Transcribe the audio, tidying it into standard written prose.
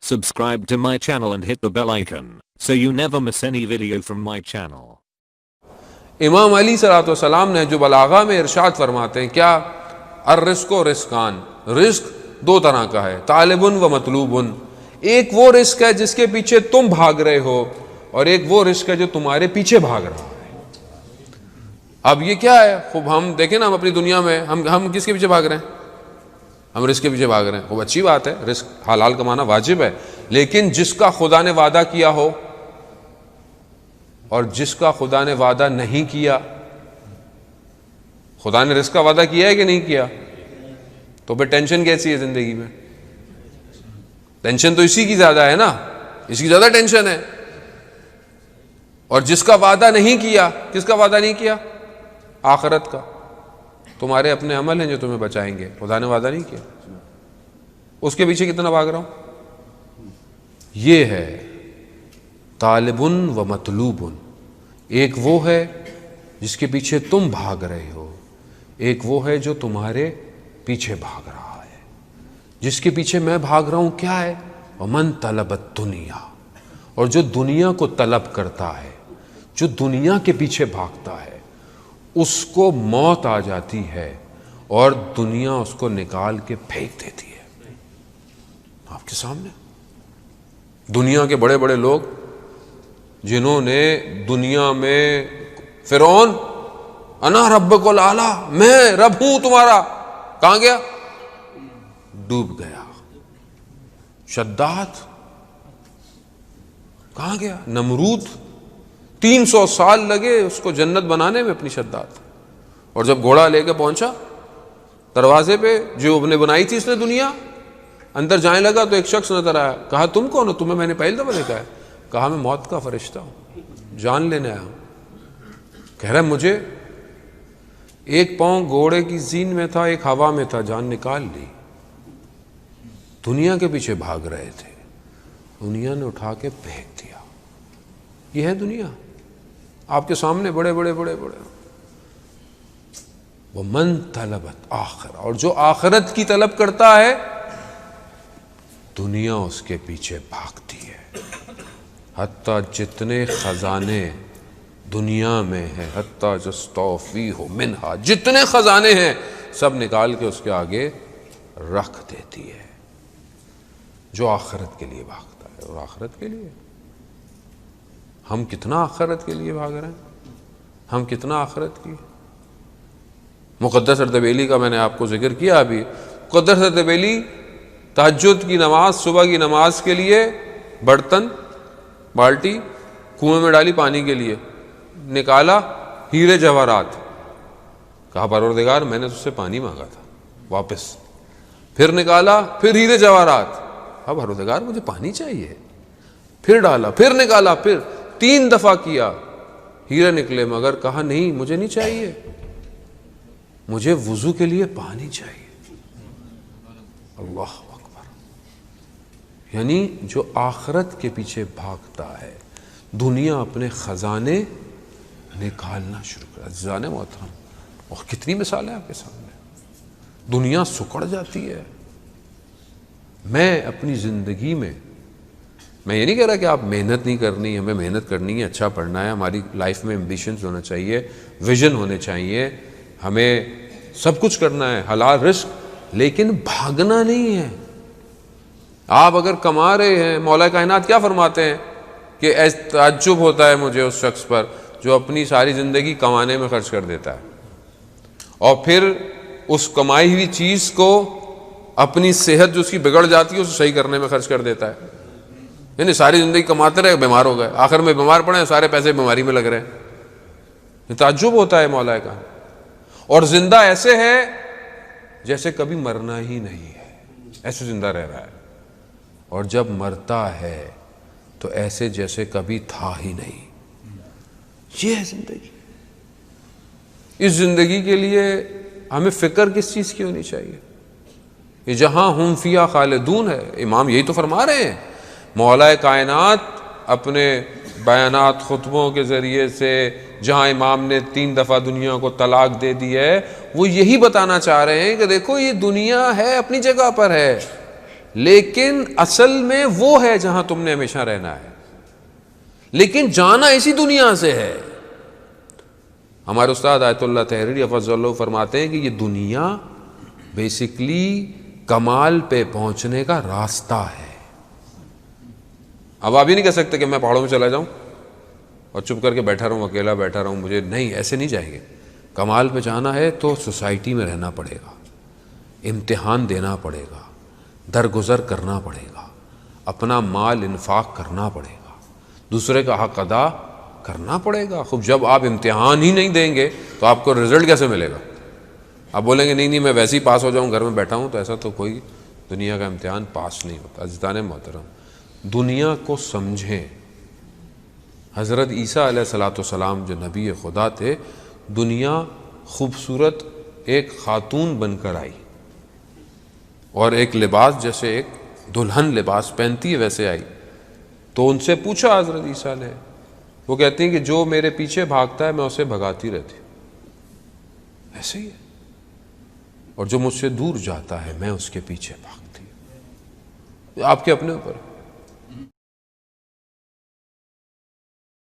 Subscribe to my channel and hit the bell icon so you never miss any video from my channel. इमाम अली सलाम ने जो बलागा में इरशाद फरमाते हैं क्या, अर्रिस्क व रिस्कान, रिस्क दो तरह का है, तालिबुन व मतलूबुन। एक वो रिस्क है जिसके पीछे तुम भाग रहे हो और एक वो रिस्क है जो तुम्हारे पीछे भाग रहा है। अब ये क्या है, खूब हम देखें ना, हम अपनी दुनिया में हम किसके पीछे भाग रहे हैं? हम रिस्क के पीछे भाग रहे हैं। खूब अच्छी बात है, रिस्क हलाल कमाना वाजिब है, लेकिन जिसका खुदा ने वादा किया हो और जिसका खुदा ने वादा नहीं किया, खुदा ने रिस्क का वादा किया है कि नहीं किया, तो फिर टेंशन कैसी है जिंदगी में? टेंशन तो इसी की ज्यादा है ना, इसकी ज्यादा टेंशन है। और जिसका वादा नहीं किया, किसका वादा नहीं किया? आखिरत का। तुम्हारे अपने अमल हैं जो तुम्हें बचाएंगे, खुदा ने वादा नहीं किया, उसके पीछे कितना भाग रहा हूं। ये है तालिबुन व मतलूबुन। एक वो है जिसके पीछे तुम भाग रहे हो, एक वो है जो तुम्हारे पीछे भाग रहा है। जिसके पीछे मैं भाग रहा हूं क्या है? वमन तलबत दुनिया, और जो दुनिया को तलब करता है, जो दुनिया के पीछे भागता है, उसको मौत आ जाती है और दुनिया उसको निकाल के फेंक देती है। आपके सामने दुनिया के बड़े बड़े लोग जिन्होंने दुनिया में फिरौन अना रब्बकुल आला, मैं रब हूं तुम्हारा, कहां गया? डूब गया। शद्दाद कहां गया? नमरूद 300 साल लगे उसको जन्नत बनाने में अपनी शद्दाद। और जब घोड़ा लेके पहुंचा दरवाजे पे जो उसने बनाई थी इसने दुनिया, अंदर जाने लगा तो एक शख्स नजर आया। कहा तुम कौन हो? तुम्हें मैंने पहली दफा देखा है। कहा मैं मौत का फरिश्ता हूं, जान लेने आया हूं। कह रहा है मुझे एक पांव घोड़े की जीन में था, एक हवा में था, जान निकाल ली। दुनिया के पीछे भाग रहे थे, दुनिया ने उठा के फेंक दिया। यह है दुनिया आपके सामने, बड़े बड़े बड़े बड़े। वो मन तलबत आखिर, और जो आखिरत की तलब करता है दुनिया उसके पीछे भागती है। हत्ता जितने खजाने दुनिया में है, हत्ता जस्तौफी हो मिनहा, जितने खजाने हैं सब निकाल के उसके आगे रख देती है। जो आखिरत के लिए भागता है, और आखिरत के लिए हम कितना आखिरत के लिए भाग रहे हैं, हम कितना आखिरत की। मुक़द्दस अर्दबेली का मैंने आपको जिक्र किया अभी। मुक़द्दस अर्दबेली तहज्जुद की नमाज, सुबह की नमाज के लिए बर्तन बाल्टी कुएं में डाली पानी के लिए, निकाला हीरे जवाहरात। कहा परवरदिगार मैंने तुझसे पानी मांगा था वापस। फिर निकाला, फिर हीरे जवाहरात। अब परवरदिगार मुझे पानी चाहिए। फिर डाला, फिर निकाला, फिर 3 दफा किया, हीरे निकले, मगर कहा नहीं मुझे नहीं चाहिए, मुझे वुजू के लिए पानी चाहिए। अल्लाह अकबर। यानी जो आखिरत के पीछे भागता है, दुनिया अपने खजाने निकालना शुरू कर। जाने मोहतरम, और कितनी मिसाल है आपके सामने। दुनिया सुकड़ जाती है। मैं अपनी जिंदगी में, मैं ये नहीं कह रहा कि आप मेहनत नहीं करनी, हमें मेहनत करनी है, अच्छा पढ़ना है, हमारी लाइफ में एम्बिशंस होना चाहिए, विजन होने चाहिए, हमें सब कुछ करना है, हलाल रिस्क, लेकिन भागना नहीं है। आप अगर कमा रहे हैं, मौला कायनात क्या फरमाते हैं कि ताज्जुब होता है मुझे उस शख्स पर जो अपनी सारी जिंदगी कमाने में खर्च कर देता है और फिर उस कमाई हुई चीज को अपनी सेहत जो उसकी बिगड़ जाती है उसे सही करने में खर्च कर देता है। यानी सारी जिंदगी कमाते रहे, बीमार हो गए, आखिर में बीमार पड़े, सारे पैसे बीमारी में लग रहे हैं। ये ताज्जुब होता है मौला का। और जिंदा ऐसे है जैसे कभी मरना ही नहीं है, ऐसे जिंदा रह रहा है। और जब मरता है तो ऐसे जैसे कभी था ही नहीं। ये है जिंदगी। इस जिंदगी के लिए हमें फिक्र किस चीज की होनी चाहिए? ये जहां हम फिया खालिदून है, इमाम यही तो फरमा रहे हैं। मौला कायनात अपने बयानात खुतबों के ज़रिए से जहाँ इमाम ने 3 दफ़ा दुनिया को तलाक दे दी है, वो यही बताना चाह रहे हैं कि देखो ये दुनिया है, अपनी जगह पर है, लेकिन असल में वो है जहां तुमने हमेशा रहना है, लेकिन जाना इसी दुनिया से है। हमारे उस्ताद आयतुल्लाह तहरीरी हफ़ज़हुल्लाह फरमाते हैं कि ये दुनिया बेसिकली कमाल पे पहुंचने का रास्ता है। अब आप ही नहीं कह सकते कि मैं पहाड़ों में चला जाऊं और चुप करके बैठा रहूं, अकेला बैठा रहूं, मुझे नहीं, ऐसे नहीं जाएंगे। कमाल पे जाना है तो सोसाइटी में रहना पड़ेगा, इम्तिहान देना पड़ेगा, दरगुजर करना पड़ेगा, अपना माल इन्फाक करना पड़ेगा, दूसरे का हक अदा करना पड़ेगा। खूब जब आप इम्तिहान ही नहीं देंगे तो आपको रिजल्ट कैसे मिलेगा? आप बोलेंगे नहीं मैं वैसे ही पास हो जाऊं, घर में बैठा हूं, तो ऐसा तो कोई दुनिया का इम्तिहान पास नहीं होता। अज़ीज़ान मोहतरम, दुनिया को समझें। हज़रत ईसा अलैहिस्सलाम जो नबी खुदा थे, दुनिया खूबसूरत एक खातून बनकर आई और एक लिबास जैसे एक दुल्हन लिबास पहनती है वैसे आई। तो उनसे पूछा हज़रत ईसा ने, वो कहती हैं कि जो मेरे पीछे भागता है मैं उसे भगाती रहती हूँ, ऐसे ही है, और जो मुझसे दूर जाता है मैं उसके पीछे भागती हूँ। आपके अपने ऊपर